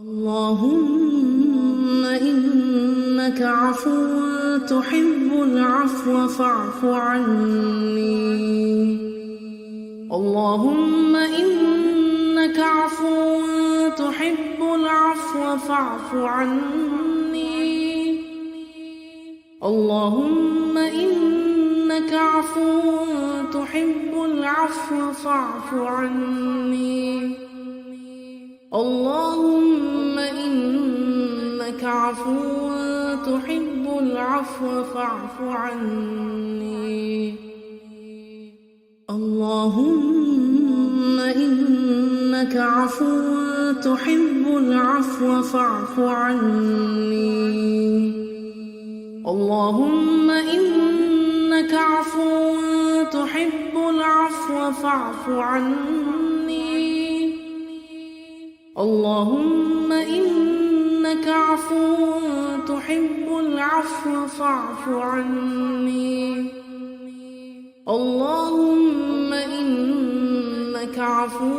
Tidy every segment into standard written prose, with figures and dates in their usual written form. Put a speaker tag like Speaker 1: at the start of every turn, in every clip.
Speaker 1: اللهم إنك عفو تحب العفو فاعف عني. اللهم إنك عفو تحب العفو فاعف عني. اللهم إنك عفو تحب العفو فاعف عني. اللهم إنك عفو تحب العفو فاعف عني. اللهم إنك عفو تحب العفو فاعف عني. اللهم إنك عفو تحب العفو فاعف عني. اللهم إنك عفو تحب العفو فاعف عني. اللهم إنك عفو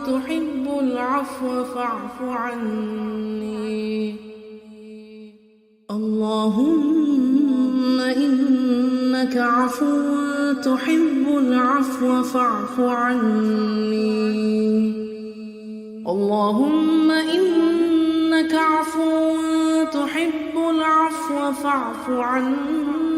Speaker 1: تحب العفو فاعف عني. اللهم إنك عفو تحب العفو فاعف عني. اللهم إنك عفو تحب العفو فاعف عني.